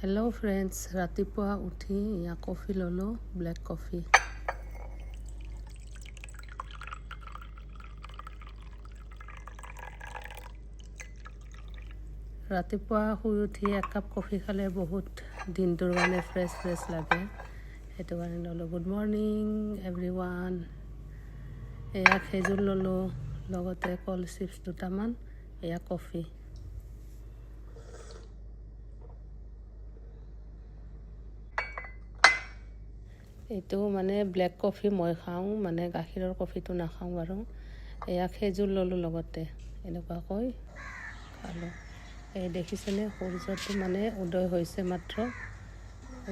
Hello' friends, ৰাতিপুৱা উঠি coffee ল'লোঁ, ব্লেক কফি। ৰাতিপুৱা শুই উঠি একাপ কফি খালে বহুত দিনটোৰ কাৰণে ফ্ৰেছ লাগে। সেইটো কাৰণে ল'লোঁ। Good morning everyone. এয়া খেজুৰ ল'লোঁ, লগতে কল চিপছ দুটামান, এয়া কফি। এইটো মানে ব্লেক কফি মই খাওঁ, মানে গাখীৰৰ কফিটো নাখাওঁ বাৰু। এয়া খেজুৰ ল'লোঁ লগতে, এনেকুৱাকৈ খালোঁ। এই দেখিছেনে সূৰ্যটো মানে উদয় হৈছে মাত্ৰ,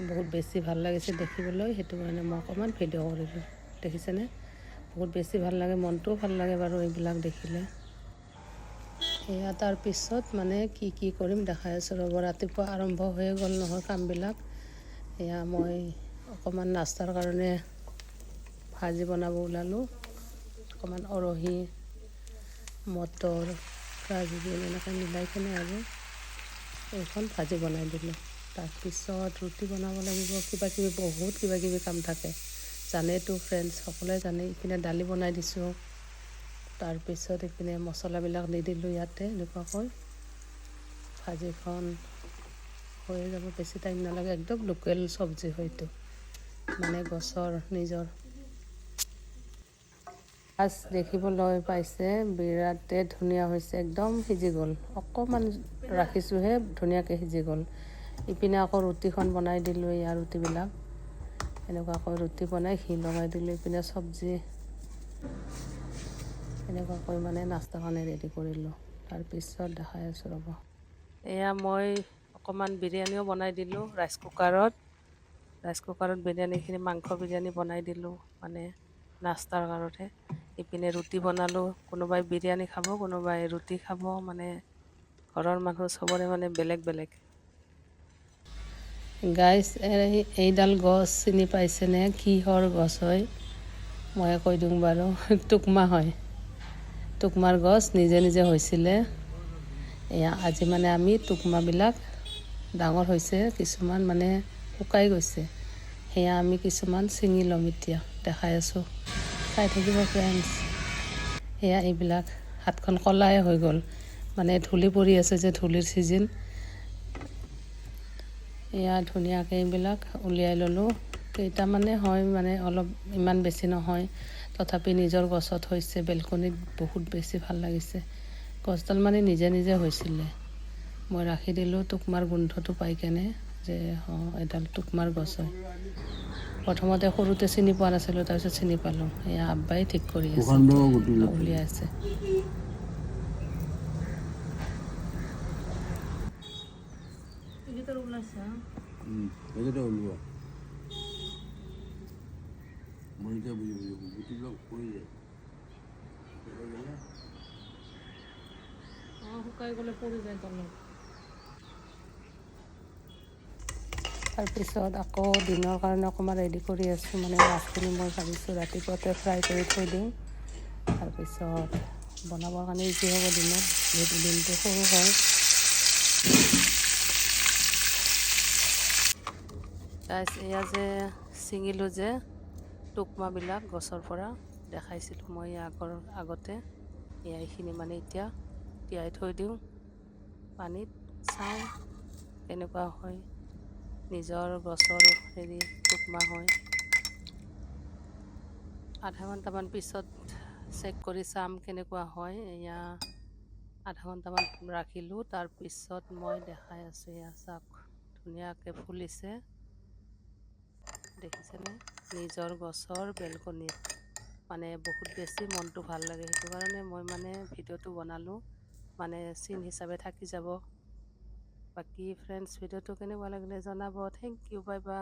বহুত বেছি ভাল লাগিছে দেখিবলৈ, সেইটো কাৰণে মই অকণমান ভিডিঅ' কৰিলোঁ। দেখিছেনে বহুত বেছি ভাল লাগে, মনটোও ভাল লাগে বাৰু এইবিলাক দেখিলে। এয়া তাৰপিছত মানে কি কৰিম দেখাই আছোঁ ৰ'ব। ৰাতিপুৱা আৰম্ভ হৈয়ে গ'ল নহয় কামবিলাক। এয়া মই অকণমান নাস্তাৰ কাৰণে ভাজি বনাব ওলালোঁ। অকণমান উৰহি, মটৰ, ফ্ৰাইবিন এনেকৈ মিলাই কিনে আৰু এইখন ভাজি বনাই দিলোঁ। তাৰপিছত ৰুটি বনাব লাগিব, বহুত কিবা কিবি কাম থাকে, জানেতো ফ্ৰেণ্ডছ, সকলোৱে জানে। ইপিনে দালি বনাই দিছোঁ, তাৰপিছত ইপিনে মছলাবিলাক দি দিলোঁ ইয়াতে এনেকুৱাকৈ। ভাজিখন হৈয়ে যাব, বেছি টাইম নালাগে, একদম লোকেল চব্জি হয়তো, মানে গছৰ নিজৰ। মাছ দেখিবলৈ পাইছে, বিৰাটেই ধুনীয়া হৈছে, একদম সিজি গ'ল। অকণমান ৰাখিছোঁহে, ধুনীয়াকৈ সিজি গ'ল। ইপিনে আকৌ ৰুটিখন বনাই দিলোঁ, ইয়াৰ ৰুটিবিলাক এনেকুৱাকৈ ৰুটি বনাই ঘি লগাই দিলোঁ। ইপিনে চব্জি এনেকুৱাকৈ মানে নাস্তা কাৰণে ৰেডি কৰিলোঁ। তাৰপিছত দেখাই আছোঁ ৰ'ব। এয়া মই অকণমান বিৰিয়ানীও বনাই দিলোঁ ৰাইচ কুকাৰত বিৰিয়ানীখিনি, মাংস বিৰিয়ানী বনাই দিলোঁ মানে নাস্তাৰ কাৰণে। ইপিনে ৰুটি বনালোঁ, কোনোবাই বিৰিয়ানী খাব, কোনোবাই ৰুটি খাব, মানে ঘৰৰ মানুহ চবৰে মানে বেলেগ বেলেগ। গাইছ, এইডাল গছ চিনি পাইছেনে? কিহৰ গছ হয় মই কৈ দিওঁ বাৰু। টুকমা হয়, টুকমাৰ গছ নিজে নিজে হৈছিলে। এয়া আজি মানে আমি টুকমাবিলাক ডাঙৰ হৈছে, কিছুমান মানে শুকাই গৈছে, সেয়া আমি কিছুমান ছিঙি ল'ম এতিয়া, দেখাই আছোঁ, চাই থাকিব ফ্ৰেণ্ডছ। সেয়া এইবিলাক হাতখন ক'লাই হৈ গ'ল, মানে ধূলি পৰি আছে যে, ধূলিৰ ছিজন। এয়া ধুনীয়াকৈ এইবিলাক উলিয়াই ল'লোঁ। কেইটামানে হয়, মানে অলপ ইমান বেছি নহয়, তথাপি নিজৰ গছত হৈছে, বেলকনিত বহুত বেছি ভাল লাগিছে। গছডাল মানে নিজে নিজে হৈছিলে, মই ৰাখি দিলোঁ টুকমাৰ গোন্ধটো পাই কেনে, যে এডাল টুকমাৰ গছ হয়। প্ৰথমতে সৰুতে চিনি পোৱা নাছিলোঁ, তাৰপিছত চিনি পালোঁ। এয়া আব্বাই ঠিক কৰি আছে, উলিয়াই আছে। শুকাই গ'লে পৰি যায় তলত। তাৰপিছত আকৌ দিনৰ কাৰণে অকণমান ৰেডি কৰি আছোঁ, মানে মাছখিনি মই ভাবিছোঁ ৰাতিপুৱাতে ফ্ৰাই কৰি থৈ দিওঁ, তাৰপিছত বনাবৰ কাৰণে ইজি হ'ব দিনত, যিহেতু দিনটো সৰু হয়। গাইছ, এয়া যে ছিঙিলোঁ যে টুকমাবিলাক গছৰ পৰা, দেখাইছিলোঁ মই আগতে। এয়া এইখিনি মানে এতিয়া তিয়াই থৈ দিওঁ পানীত, চাওঁ কেনেকুৱা হয়। নিজৰ গছৰ টুকমা হয়। আধা ঘণ্টামান পিছত চেক কৰি চাম কেনেকুৱা হয়। এয়া আধা ঘণ্টামান ৰাখিলোঁ, তাৰপিছত মই দেখাই আছোঁ। এয়া চাওক, ধুনীয়াকৈ ফুলিছে, দেখিছেনে? নিজৰ গছৰ বেলকনিত মানে বহুত বেছি মনটো ভাল লাগে, সেইটো কাৰণে মই মানে ভিডিঅ'টো বনালোঁ, মানে চিন হিচাপে থাকি যাব। বাকী ফ্ৰেণ্ডছ, ভিডিঅ'টো কেনেকুৱা লাগিলে জনাব। Thank you, bye by.